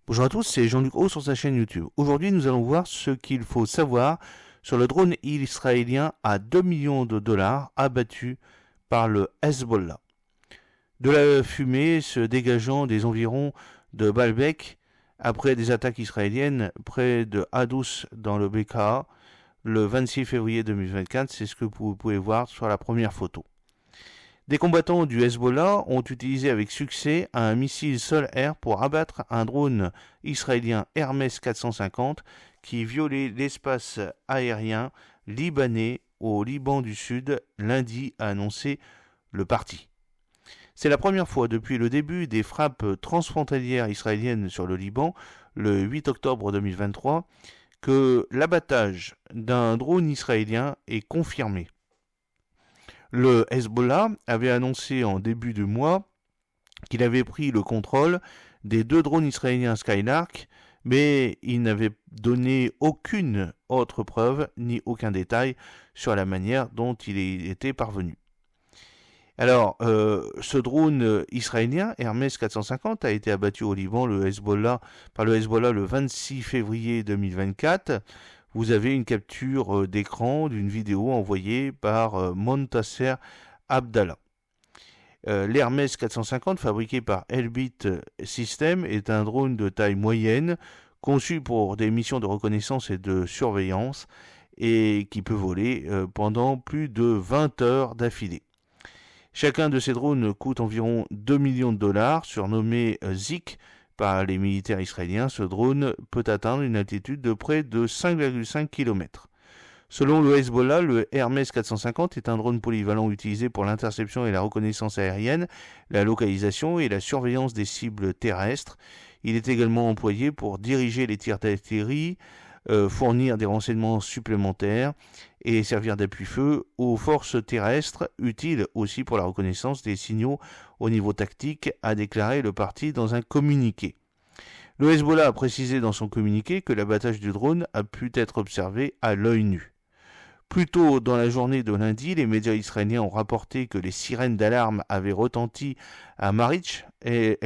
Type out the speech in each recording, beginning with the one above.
Bonjour à tous, c'est Jean-Luc Haut sur sa chaîne YouTube. Aujourd'hui, nous allons voir ce qu'il faut savoir sur le drone israélien à 2 millions de dollars abattu par le Hezbollah. De la fumée se dégageant des environs de Baalbek après des attaques israéliennes près de Hadous dans le Bekaa le 26 février 2024, c'est ce que vous pouvez voir sur la première photo. Des combattants du Hezbollah ont utilisé avec succès un missile sol-air pour abattre un drone israélien Hermes 450 qui violait l'espace aérien libanais au Liban du Sud lundi, a annoncé le parti. C'est la première fois depuis le début des frappes transfrontalières israéliennes sur le Liban, le 8 octobre 2023, que l'abattage d'un drone israélien est confirmé. Le Hezbollah avait annoncé en début de mois qu'il avait pris le contrôle des 2 drones israéliens Skylark, mais il n'avait donné aucune autre preuve ni aucun détail sur la manière dont il y était parvenu. Alors, ce drone israélien, Hermes 450, a été abattu au Liban par le Hezbollah le 26 février 2024. Vous avez une capture d'écran d'une vidéo envoyée par Montasser Abdallah. L'Hermes 450, fabriqué par Elbit Systems, est un drone de taille moyenne, conçu pour des missions de reconnaissance et de surveillance, et qui peut voler pendant plus de 20 heures d'affilée. Chacun de ces drones coûte environ 2 millions de dollars, surnommé Zik par les militaires israéliens. Ce drone peut atteindre une altitude de près de 5,5 km. Selon le Hezbollah, le Hermes 450 est un drone polyvalent utilisé pour l'interception et la reconnaissance aérienne, la localisation et la surveillance des cibles terrestres. Il est également employé pour diriger les tirs d'artillerie, fournir des renseignements supplémentaires et servir d'appui-feu aux forces terrestres, utile aussi pour la reconnaissance des signaux au niveau tactique, a déclaré le parti dans un communiqué. Le Hezbollah a précisé dans son communiqué que l'abattage du drone a pu être observé à l'œil nu. Plus tôt dans la journée de lundi, les médias israéliens ont rapporté que les sirènes d'alarme avaient retenti à Marich et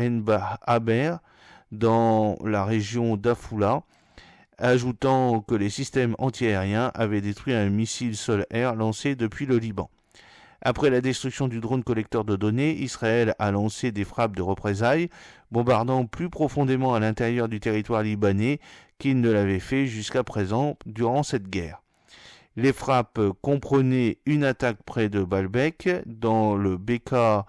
Haber dans la région d'Afula, ajoutant que les systèmes antiaériens avaient détruit un missile sol-air lancé depuis le Liban. Après la destruction du drone collecteur de données, Israël a lancé des frappes de représailles, bombardant plus profondément à l'intérieur du territoire libanais qu'il ne l'avait fait jusqu'à présent durant cette guerre. Les frappes comprenaient une attaque près de Baalbek, dans le Bekaa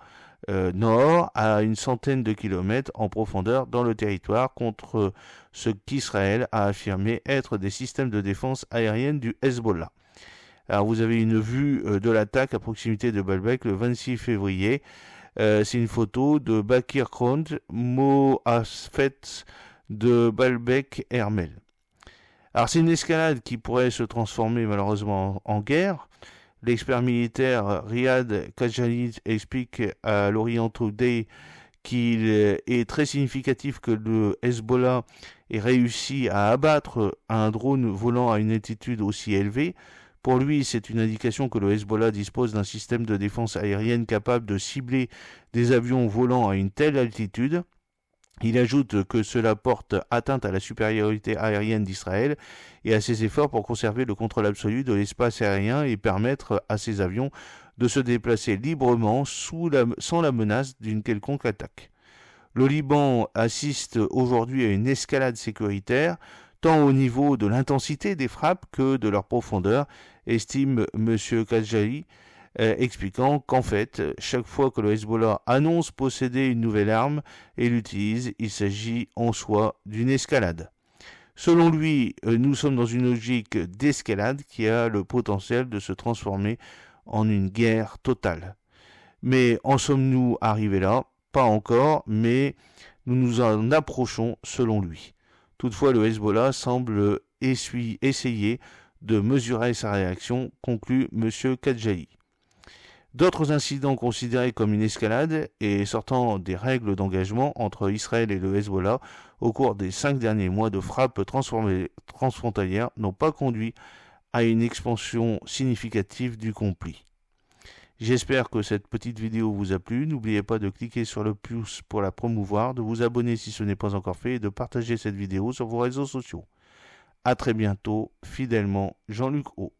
nord, à une centaine de kilomètres en profondeur dans le territoire, contre ce qu'Israël a affirmé être des systèmes de défense aérienne du Hezbollah. Alors vous avez une vue de l'attaque à proximité de Baalbek le 26 février. C'est une photo de Bakir Krond, Moasfet de Baalbek Hermel. Alors c'est une escalade qui pourrait se transformer malheureusement en guerre. L'expert militaire Riyad Khajali explique à l'Orient Today qu'il est très significatif que le Hezbollah ait réussi à abattre un drone volant à une altitude aussi élevée. Pour lui, c'est une indication que le Hezbollah dispose d'un système de défense aérienne capable de cibler des avions volant à une telle altitude. Il ajoute que cela porte atteinte à la supériorité aérienne d'Israël et à ses efforts pour conserver le contrôle absolu de l'espace aérien et permettre à ces avions de se déplacer librement sans la menace d'une quelconque attaque. Le Liban assiste aujourd'hui à une escalade sécuritaire, tant au niveau de l'intensité des frappes que de leur profondeur, estime M. Khajali, expliquant qu'en fait, chaque fois que le Hezbollah annonce posséder une nouvelle arme et l'utilise, il s'agit en soi d'une escalade. Selon lui, nous sommes dans une logique d'escalade qui a le potentiel de se transformer en une guerre totale. Mais en sommes-nous arrivés là? Pas encore, mais nous nous en approchons selon lui. Toutefois, le Hezbollah semble essayer de mesurer sa réaction, conclut M. Khajali. D'autres incidents considérés comme une escalade et sortant des règles d'engagement entre Israël et le Hezbollah au cours des 5 derniers mois de frappes transfrontalières n'ont pas conduit à une expansion significative du conflit. J'espère que cette petite vidéo vous a plu. N'oubliez pas de cliquer sur le pouce pour la promouvoir, de vous abonner si ce n'est pas encore fait et de partager cette vidéo sur vos réseaux sociaux. A très bientôt, fidèlement, Jean-Luc O.